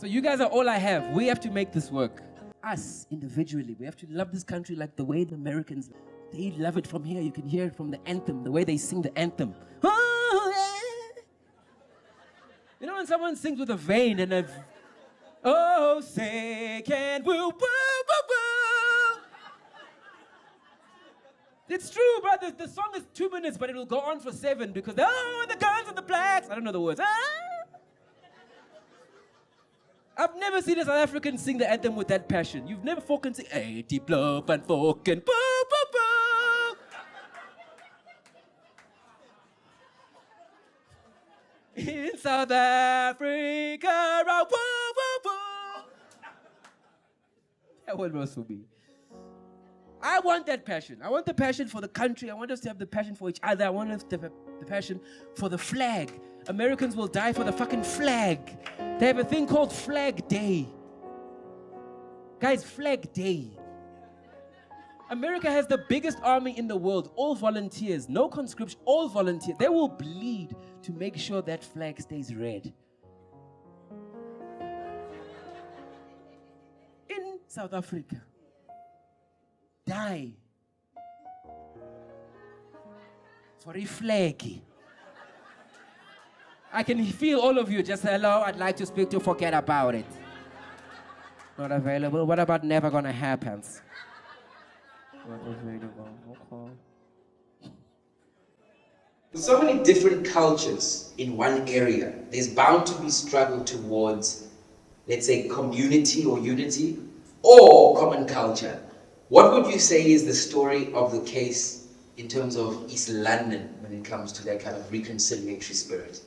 So you guys are all I have. We have to make this work. Us, individually, we have to love this country like the way the Americans, they love it from here. You can hear it from the anthem, the way they sing the anthem. Oh, yeah. You know when someone sings with a vein and a, oh, say can woo, woo, woo, woo. It's true, brother. The song is 2 minutes, but it will go on for 7 because, oh, the guns and the blacks. I don't know the words. I've never seen a South African sing the anthem with that passion. You've never fucking sing, hey, deep love and fucking boo, boo, boo. In South Africa, woo, woo, woo. That one was for me. I want that passion. I want the passion for the country. I want us to have the passion for each other. I want us to have the passion for the flag. Americans will die for the fucking flag. They have a thing called Flag Day. Guys, Flag Day. America has the biggest army in the world. All volunteers. No conscription. All volunteers. They will bleed to make sure that flag stays red. In South Africa. Die. For a flag. I can feel all of you just, hello, I'd like to speak to, forget about it. Not available. What about never gonna happen? Not available. Okay. With so many different cultures in one area, there's bound to be struggle towards, let's say, community or unity or common culture. What would you say is the story of the case in terms of East London when it comes to that kind of reconciliatory spirit?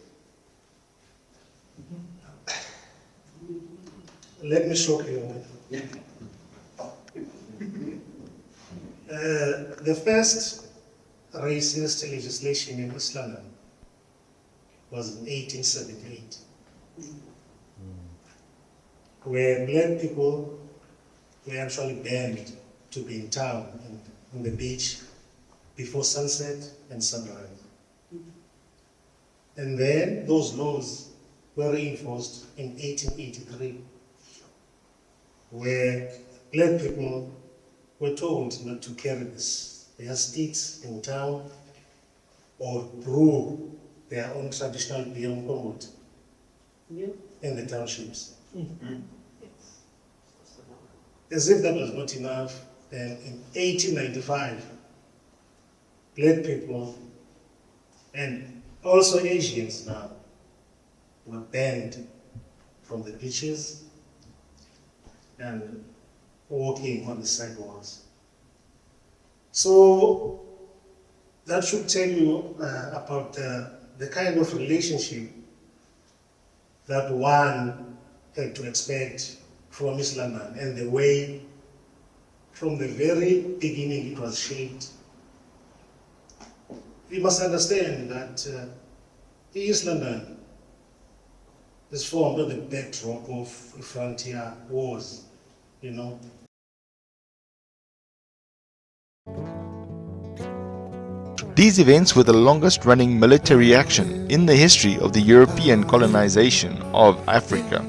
Let me shock you. Yeah. The first racist legislation in East London was in 1878, where black people were actually banned to be in town and on the beach before sunset and sunrise. And then those laws were reinforced in 1883, where black people were told not to carry their sticks in town or brew their own traditional beer pomot in the townships. As if that was not enough, then in 1895, black people and also Asians now were banned from the beaches and walking on the sidewalks. So that should tell you about the kind of relationship that one had to expect from East London and the way from the very beginning it was shaped. We must understand that East London is formed on the backdrop of frontier wars, you know. These events were the longest running military action in the history of the European colonization of Africa.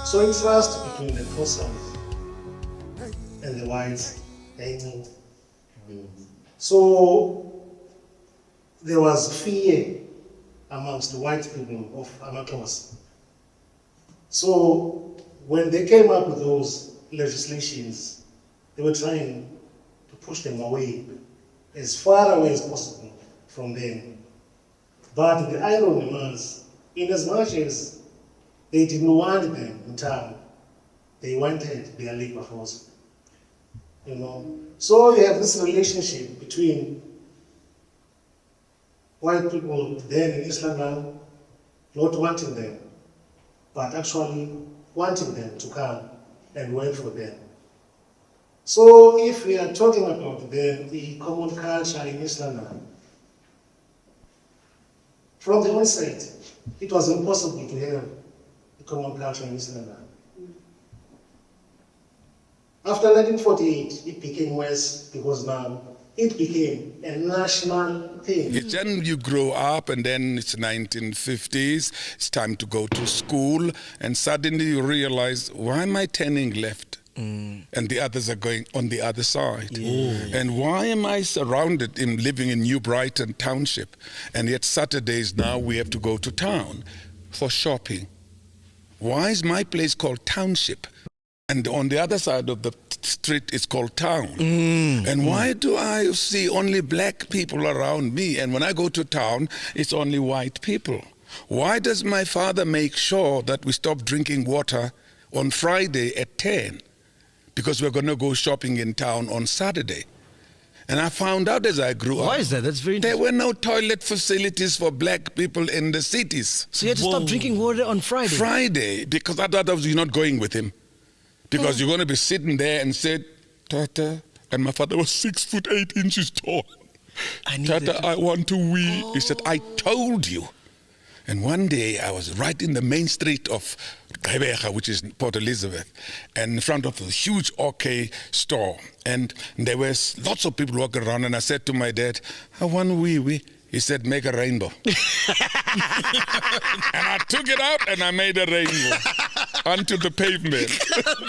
So in trust between the Xhosas and the whites, so there was fear amongst the white people of Amaxhosa. So when they came up with those legislations, they were trying to push them away, as far away as possible from them. But the irony was, in as much as they didn't want them in town, they wanted their labor force. You know? So you have this relationship between white people then in East London not wanting them, but actually wanting them to come and work for them. So if we are talking about the common culture in East London, from the onset, it was impossible to have a common culture in East London. After 1948, it became worse because now it became a national thing. Then you grow up and then it's 1950s, it's time to go to school and suddenly you realize, why am I turning left? And the others are going on the other side. And why am I surrounded in living in New Brighton Township? And yet Saturdays now we have to go to town for shopping. Why is my place called Township? And on the other side of the street it's called Town. And why do I see only black people around me? And when I go to town, it's only white people. Why does my father make sure that we stop drinking water on Friday at 10? Because we're going to go shopping in town on Saturday. And I found out as I grew up. Why is that? That's very There interesting. were no toilet facilities for black people in the cities. So you had to stop drinking water on Friday? Friday, because otherwise you're not going with him. Because you're going to be sitting there and say, Tata, and my father was 6'8" tall. Tata, I want to wee. He said, I told you. And one day I was right in the main street of Gqeberha, which is Port Elizabeth, and in front of a huge OK store. And there were lots of people walking around, and I said to my dad, I want wee. He said, make a rainbow. And I took it out and I made a rainbow onto the pavement.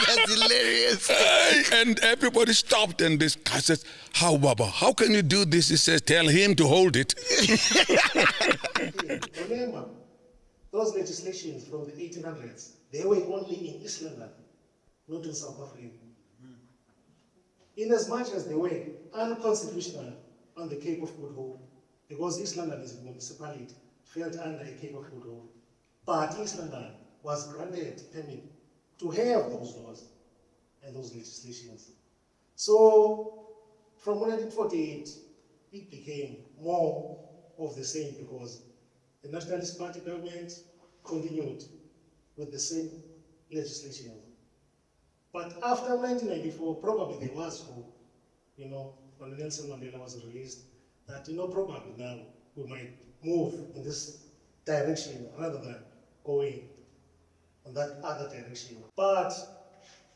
That's hilarious. And everybody stopped and this guy says, how, Baba? How can you do this? He says, tell him to hold it. Remember, those legislations from the 1800s, they were only in East London, not in South Africa. In as much as they were unconstitutional on the Cape of Good Hope, because East London is a municipality, fell under a Cape of Good Hope. But East London was granted permit to have those laws and those legislations. So from 1948, it became more of the same because the Nationalist Party government continued with the same legislation. But after 1994, probably there was hope, when Nelson Mandela was released, that, probably now we might move in this direction rather than going in that other direction. But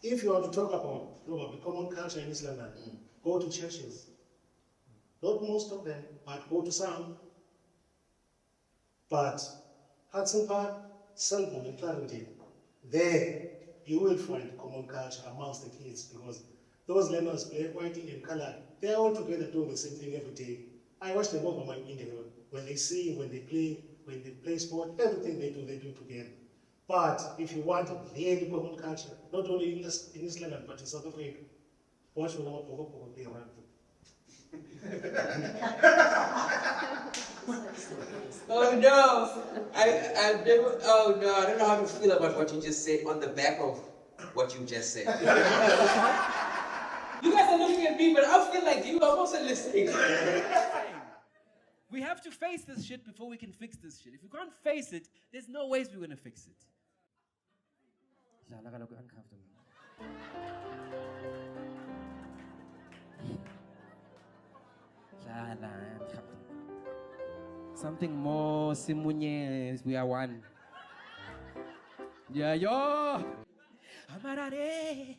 if you want to talk about probably common culture in East London, go to churches. Not most of them, but go to some. But Hudson Park, Selborne, and Clarendon, there you will find common culture amongst the kids because those learners, black, white, Indian, colored, they're all together doing the same thing every day. I watch them over my window when they sing, when they play sport, everything they do together. But if you want really common culture, not only in East London, but in South Africa, watch when our Poko play rugby. Oh no! I don't know how to feel about what you just said on the back of what you just said. You guys are looking at me, but I feel like you are also listening. We have to face this shit before we can fix this shit. If we can't face it, there's no ways we're gonna fix it. Something more simunye, we are one. Yeah, yo! Amarare!